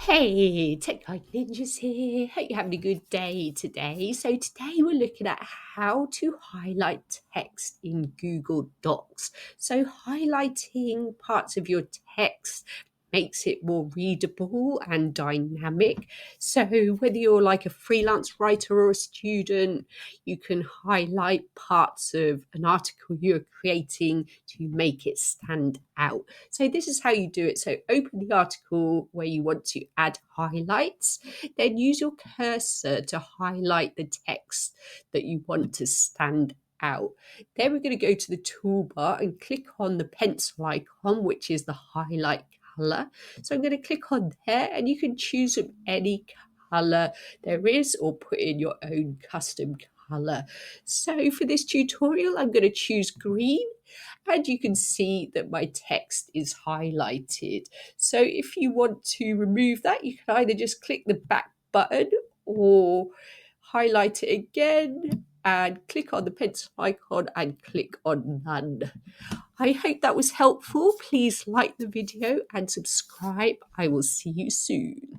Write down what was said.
Hey, Tech Guide Ninjas here. Hope you're having a good day today. So today we're looking at how to highlight text in Google Docs. So highlighting parts of your text makes it more readable and dynamic. So whether you're like a freelance writer or a student, you can highlight parts of an article you're creating to make it stand out. So this is how you do it. So open the article where you want to add highlights, then use your cursor to highlight the text that you want to stand out. Then we're going to go to the toolbar and click on the pencil icon, which is the highlight color. So I'm going to click on there, and you can choose from any color there is or put in your own custom color. So for this tutorial, I'm going to choose green, and you can see that my text is highlighted. So if you want to remove that, you can either just click the back button or highlight it again and click on the pencil icon and click on none. I hope that was helpful. Please like the video and subscribe. I will see you soon.